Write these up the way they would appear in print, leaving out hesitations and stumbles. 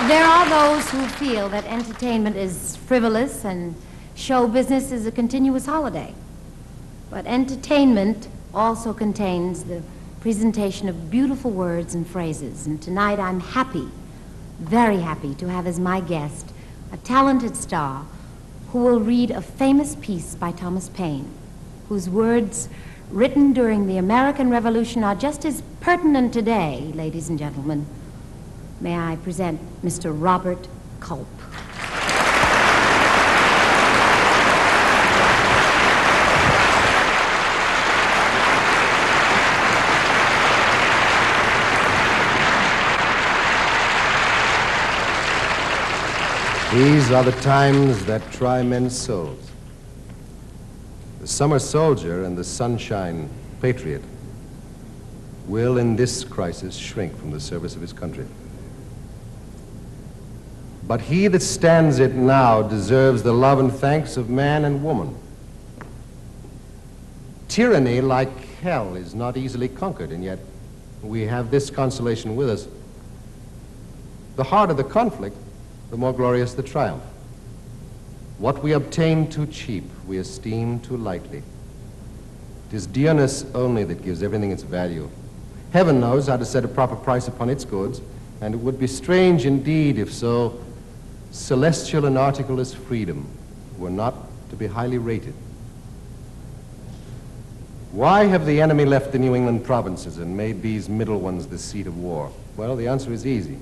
There are those who feel that entertainment is frivolous and show business is a continuous holiday. But entertainment also contains the presentation of beautiful words and phrases. And tonight I'm happy, very happy, to have as my guest a talented star who will read a famous piece by Thomas Paine, whose words written during the American Revolution are just as pertinent today, ladies and gentlemen. May I present Mr. Robert Culp. These are the times that try men's souls. The summer soldier and the sunshine patriot will, in this crisis, shrink from the service of his country. But he that stands it now deserves the love and thanks of man and woman. Tyranny, like hell, is not easily conquered, and yet we have this consolation with us. The harder the conflict, the more glorious the triumph. What we obtain too cheap, we esteem too lightly. It is dearness only that gives everything its value. Heaven knows how to set a proper price upon its goods, and it would be strange indeed if so celestial an article as freedom were not to be highly rated. Why have the enemy left the New England provinces and made these middle ones the seat of war? Well, the answer is easy.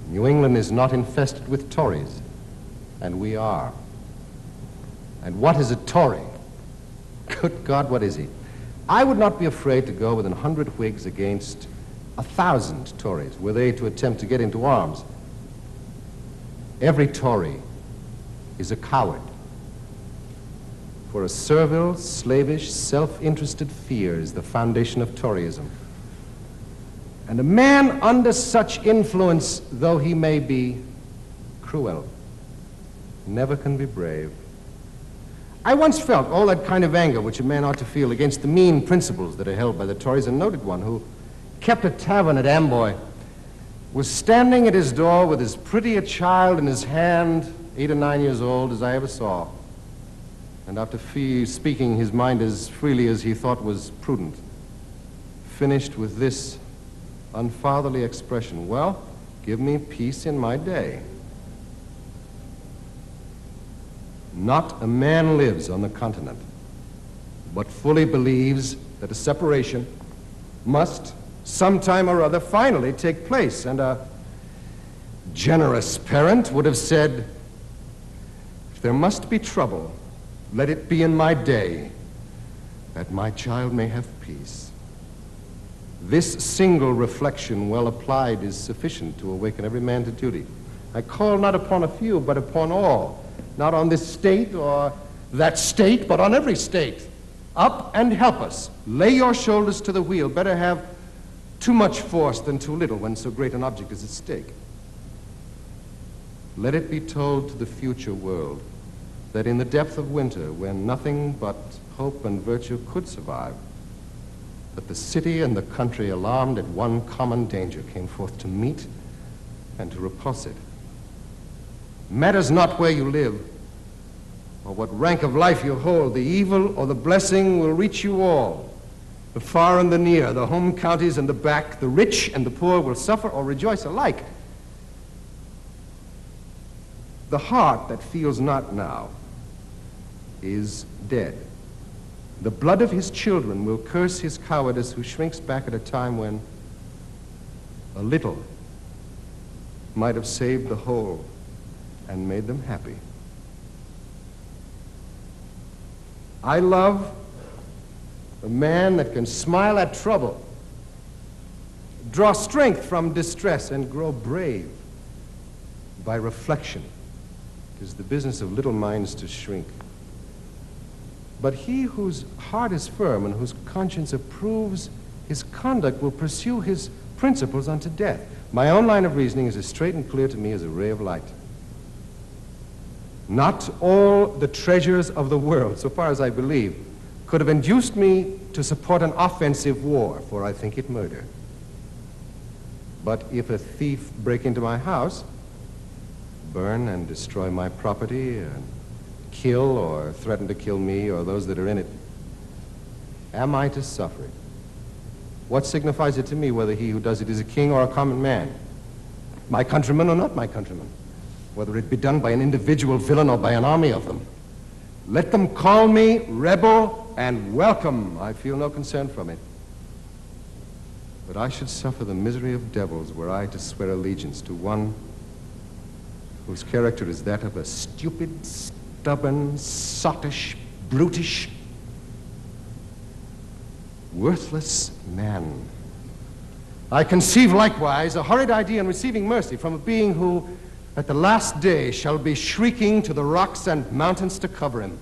New England is not infested with Tories, and we are. And what is a Tory? Good God, what is he? I would not be afraid to go with 100 Whigs against 1,000 Tories, were they to attempt to get into arms. Every Tory is a coward. For a servile, slavish, self-interested fear is the foundation of Toryism. And a man under such influence, though he may be cruel, never can be brave. I once felt all that kind of anger which a man ought to feel against the mean principles that are held by the Tories, and noted one who kept a tavern at Amboy, was standing at his door with as pretty a child in his hand, 8 or 9 years old, as I ever saw. And after speaking his mind as freely as he thought was prudent, finished with this unfatherly expression: well, give me peace in my day. Not a man lives on the continent but fully believes that a separation must sometime or other finally take place, and a generous parent would have said, if there must be trouble, let it be in my day, that my child may have peace. This single reflection, well applied, is sufficient to awaken every man to duty. I call not upon a few, but upon all, not on this state or that state, but on every state. Up and help us. Lay your shoulders to the wheel. Better have too much force than too little when so great an object is at stake. Let it be told to the future world that in the depth of winter, when nothing but hope and virtue could survive, that the city and the country, alarmed at one common danger, came forth to meet and to repulse it. Matters not where you live or what rank of life you hold, the evil or the blessing will reach you all. The far and the near, the home counties and the back, the rich and the poor will suffer or rejoice alike. The heart that feels not now is dead. The blood of his children will curse his cowardice who shrinks back at a time when a little might have saved the whole and made them happy. I love a man that can smile at trouble, draw strength from distress, and grow brave by reflection. It is the business of little minds to shrink. But he whose heart is firm and whose conscience approves his conduct will pursue his principles unto death. My own line of reasoning is as straight and clear to me as a ray of light. Not all the treasures of the world, so far as I believe, could have induced me to support an offensive war, for I think it murder. But if a thief break into my house, burn and destroy my property, and kill or threaten to kill me or those that are in it, am I to suffer it? What signifies it to me whether he who does it is a king or a common man? My countrymen or not my countrymen? Whether it be done by an individual villain or by an army of them? Let them call me rebel and welcome. I feel no concern from it. But I should suffer the misery of devils were I to swear allegiance to one whose character is that of a stupid, stubborn, sottish, brutish, worthless man. I conceive likewise a horrid idea in receiving mercy from a being who, at the last day, shall be shrieking to the rocks and mountains to cover him,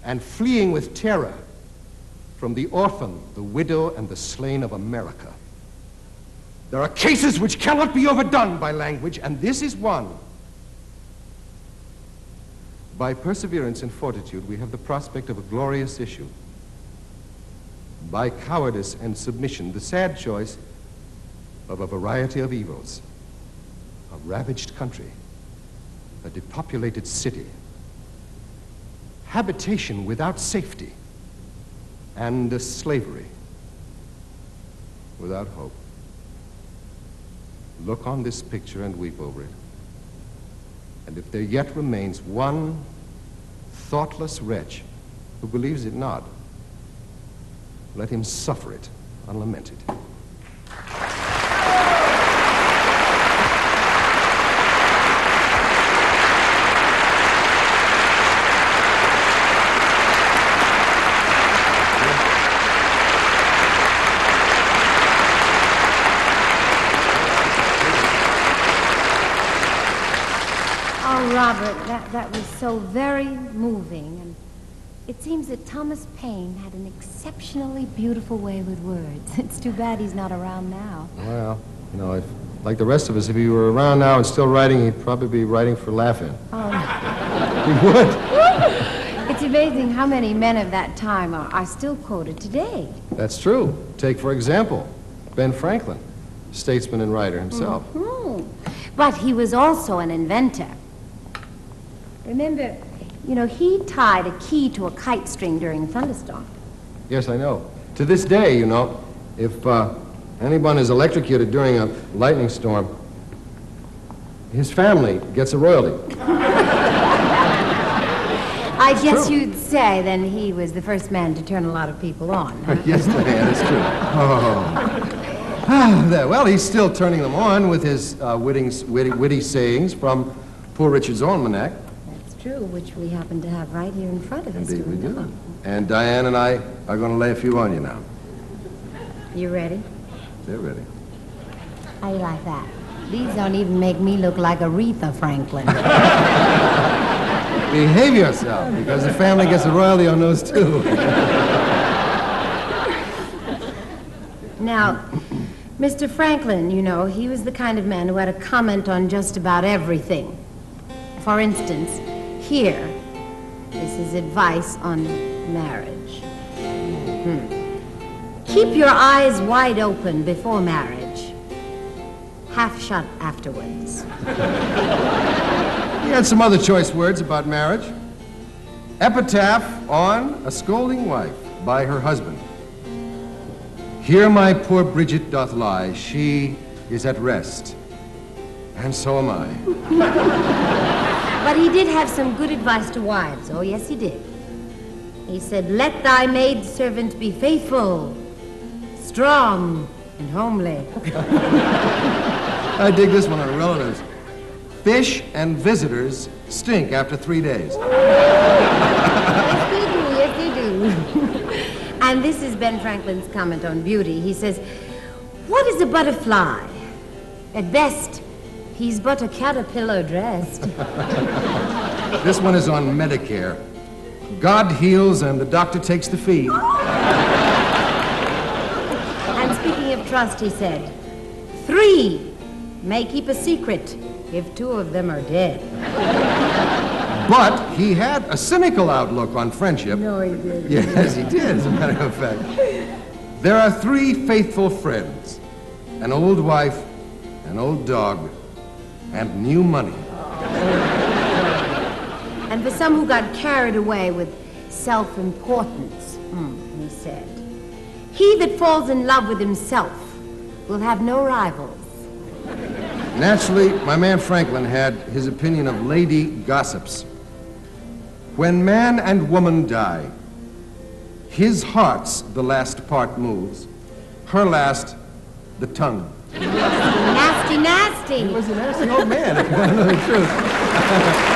and fleeing with terror from the orphan, the widow, and the slain of America. There are cases which cannot be overdone by language, and this is one. By perseverance and fortitude, we have the prospect of a glorious issue. By cowardice and submission, the sad choice of a variety of evils: a ravaged country, a depopulated city, habitation without safety, and a slavery without hope. Look on this picture and weep over it. And if there yet remains one thoughtless wretch who believes it not, let him suffer it unlamented. Robert, that was so very moving, and it seems that Thomas Paine had an exceptionally beautiful way with words. It's too bad he's not around now. Well, you know, if, like the rest of us, if he were around now and still writing, he'd probably be writing for laughing. Oh. He would. It's amazing how many men of that time are still quoted today. That's true. Take, for example, Ben Franklin, statesman and writer himself. Mm-hmm. But he was also an inventor. Remember, you know, he tied a key to a kite string during a thunderstorm. Yes, I know. To this day, you know, if anyone is electrocuted during a lightning storm, his family gets a royalty. I guess you'd say then he was the first man to turn a lot of people on. Huh? Yes, Diane, it's true. Oh. Well, he's still turning them on with his witty sayings from Poor Richard's Almanac. True, which we happen to have right here in front of us. Indeed we do. And Diane and I are going to lay a few on you now. You ready? They're ready. How you like that? These don't even make me look like Aretha Franklin. Behave yourself, because the family gets a royalty on those too. Now, Mr. Franklin, you know, he was the kind of man who had a comment on just about everything. For instance, here, this is advice on marriage. Keep your eyes wide open before marriage, half shut afterwards. He had some other choice words about marriage. Epitaph on a scolding wife by her husband. Here my poor Bridget doth lie, she is at rest, and so am I. But he did have some good advice to wives. Oh, yes, he did. He said, let thy maidservant be faithful, strong, and homely. I dig this one on relatives. Fish and visitors stink after 3 days. Yes, they do. And this is Ben Franklin's comment on beauty. He says, what is a butterfly? At best, he's but a caterpillar dressed. This one is on Medicare. God heals and the doctor takes the fee. And speaking of trust, he said, 3 may keep a secret if 2 of them are dead. But he had a cynical outlook on friendship. No, he didn't. Yes, he did, as a matter of fact. There are 3 faithful friends, an old wife, an old dog, and new money. And for some who got carried away with self-importance, he said, he that falls in love with himself will have no rivals. Naturally, my man Franklin had his opinion of lady gossips. When man and woman die, his heart's the last part moves, her last, the tongue. Nasty, nasty. He was a nasty old man, if you want to know the truth.